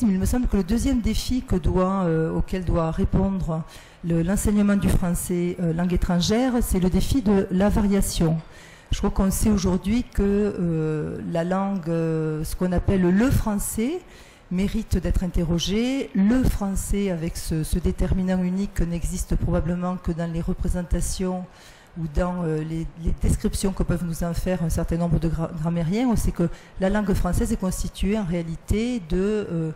Il me semble que le deuxième défi auquel doit répondre l'enseignement du français langue étrangère, c'est le défi de la variation. Je crois qu'on sait aujourd'hui que la langue, ce qu'on appelle le français, mérite d'être interrogé. Le français, avec ce déterminant unique, n'existe probablement que dans les représentations ou dans les descriptions que peuvent nous en faire un certain nombre de grammairiens. On sait que la langue française est constituée en réalité d'une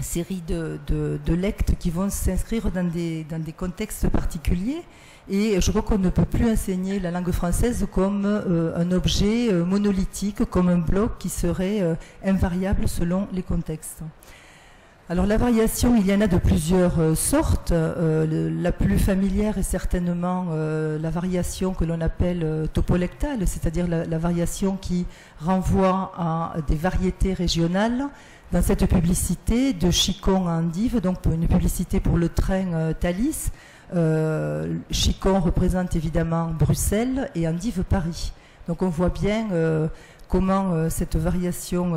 série de lectes qui vont s'inscrire dans des contextes particuliers. Et je crois qu'on ne peut plus enseigner la langue française comme un objet monolithique, comme un bloc qui serait invariable selon les contextes. Alors la variation, il y en a de plusieurs sortes. La plus familière est certainement la variation que l'on appelle topolectale, c'est-à-dire la variation qui renvoie à des variétés régionales. Dans cette publicité de Chicon à Andive, donc une publicité pour le train Thalys, Chicon représente évidemment Bruxelles et Andive Paris. Donc on voit bien comment cette variation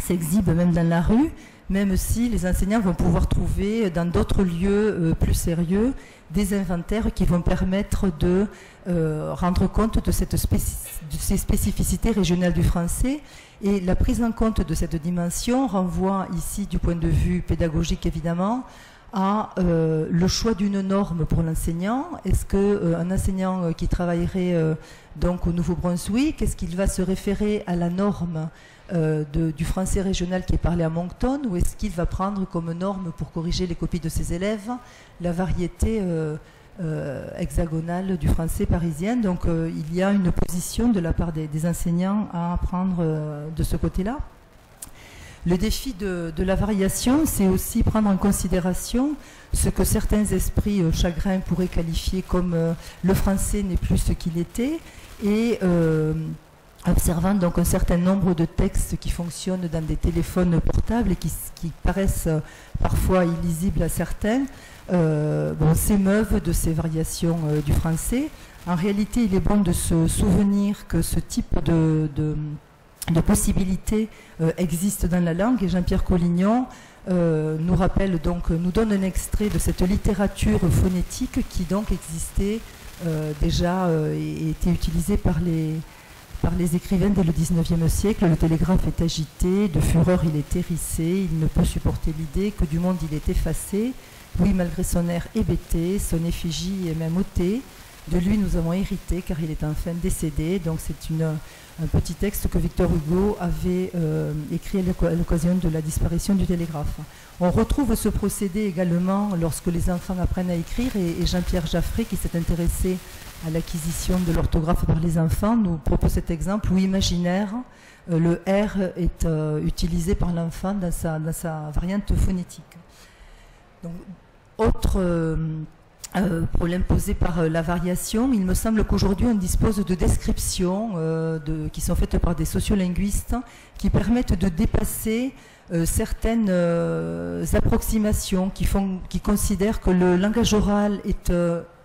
s'exhibe même dans la rue, même si les enseignants vont pouvoir trouver dans d'autres lieux plus sérieux des inventaires qui vont permettre de rendre compte de ces spécificités régionales du français. Et la prise en compte de cette dimension renvoie ici, du point de vue pédagogique évidemment, à le choix d'une norme pour l'enseignant. Est-ce qu'un enseignant qui travaillerait donc au Nouveau-Brunswick, est-ce qu'il va se référer à la norme du français régional qui est parlé à Moncton, ou est-ce qu'il va prendre comme norme pour corriger les copies de ses élèves la variété hexagonale du français parisien? Donc il y a une position de la part des enseignants à prendre de ce côté-là. Le défi de la variation, c'est aussi prendre en considération ce que certains esprits chagrins pourraient qualifier comme le français n'est plus ce qu'il était, et observant donc un certain nombre de textes qui fonctionnent dans des téléphones portables et qui paraissent parfois illisibles à certains, s'émeuvent de ces variations du français. En réalité, il est bon de se souvenir que ce type de possibilités existent dans la langue, et Jean-Pierre Collignon nous donne un extrait de cette littérature phonétique qui donc existait déjà et était utilisée par les écrivains dès le XIXe siècle. Le télégraphe est agité, de fureur il est hérissé, il ne peut supporter l'idée que du monde il est effacé. Oui, malgré son air hébété, son effigie est même ôtée. De lui nous avons hérité car il est enfin décédé. Donc c'est un petit texte que Victor Hugo avait écrit à l'occasion de la disparition du télégraphe. On retrouve ce procédé également lorsque les enfants apprennent à écrire, et Jean-Pierre Jaffré, qui s'est intéressé à l'acquisition de l'orthographe par les enfants, nous propose cet exemple où imaginaire, le R est utilisé par l'enfant dans sa variante phonétique. Donc, autre problème posé par la variation, il me semble qu'aujourd'hui on dispose de descriptions qui sont faites par des sociolinguistes qui permettent de dépasser certaines approximations qui considèrent que le langage oral est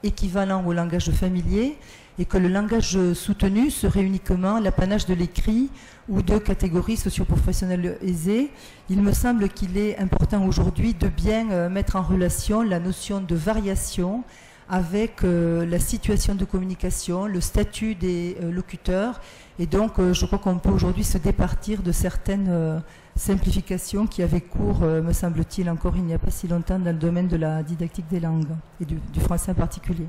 équivalent au langage familier et que le langage soutenu serait uniquement l'apanage de l'écrit ou de catégories socio-professionnelles aisées. Il me semble qu'il est important aujourd'hui de bien mettre en relation la notion de variation avec la situation de communication, le statut des locuteurs, et donc je crois qu'on peut aujourd'hui se départir de certaines simplifications qui avaient cours, me semble-t-il, encore il n'y a pas si longtemps dans le domaine de la didactique des langues et du français en particulier.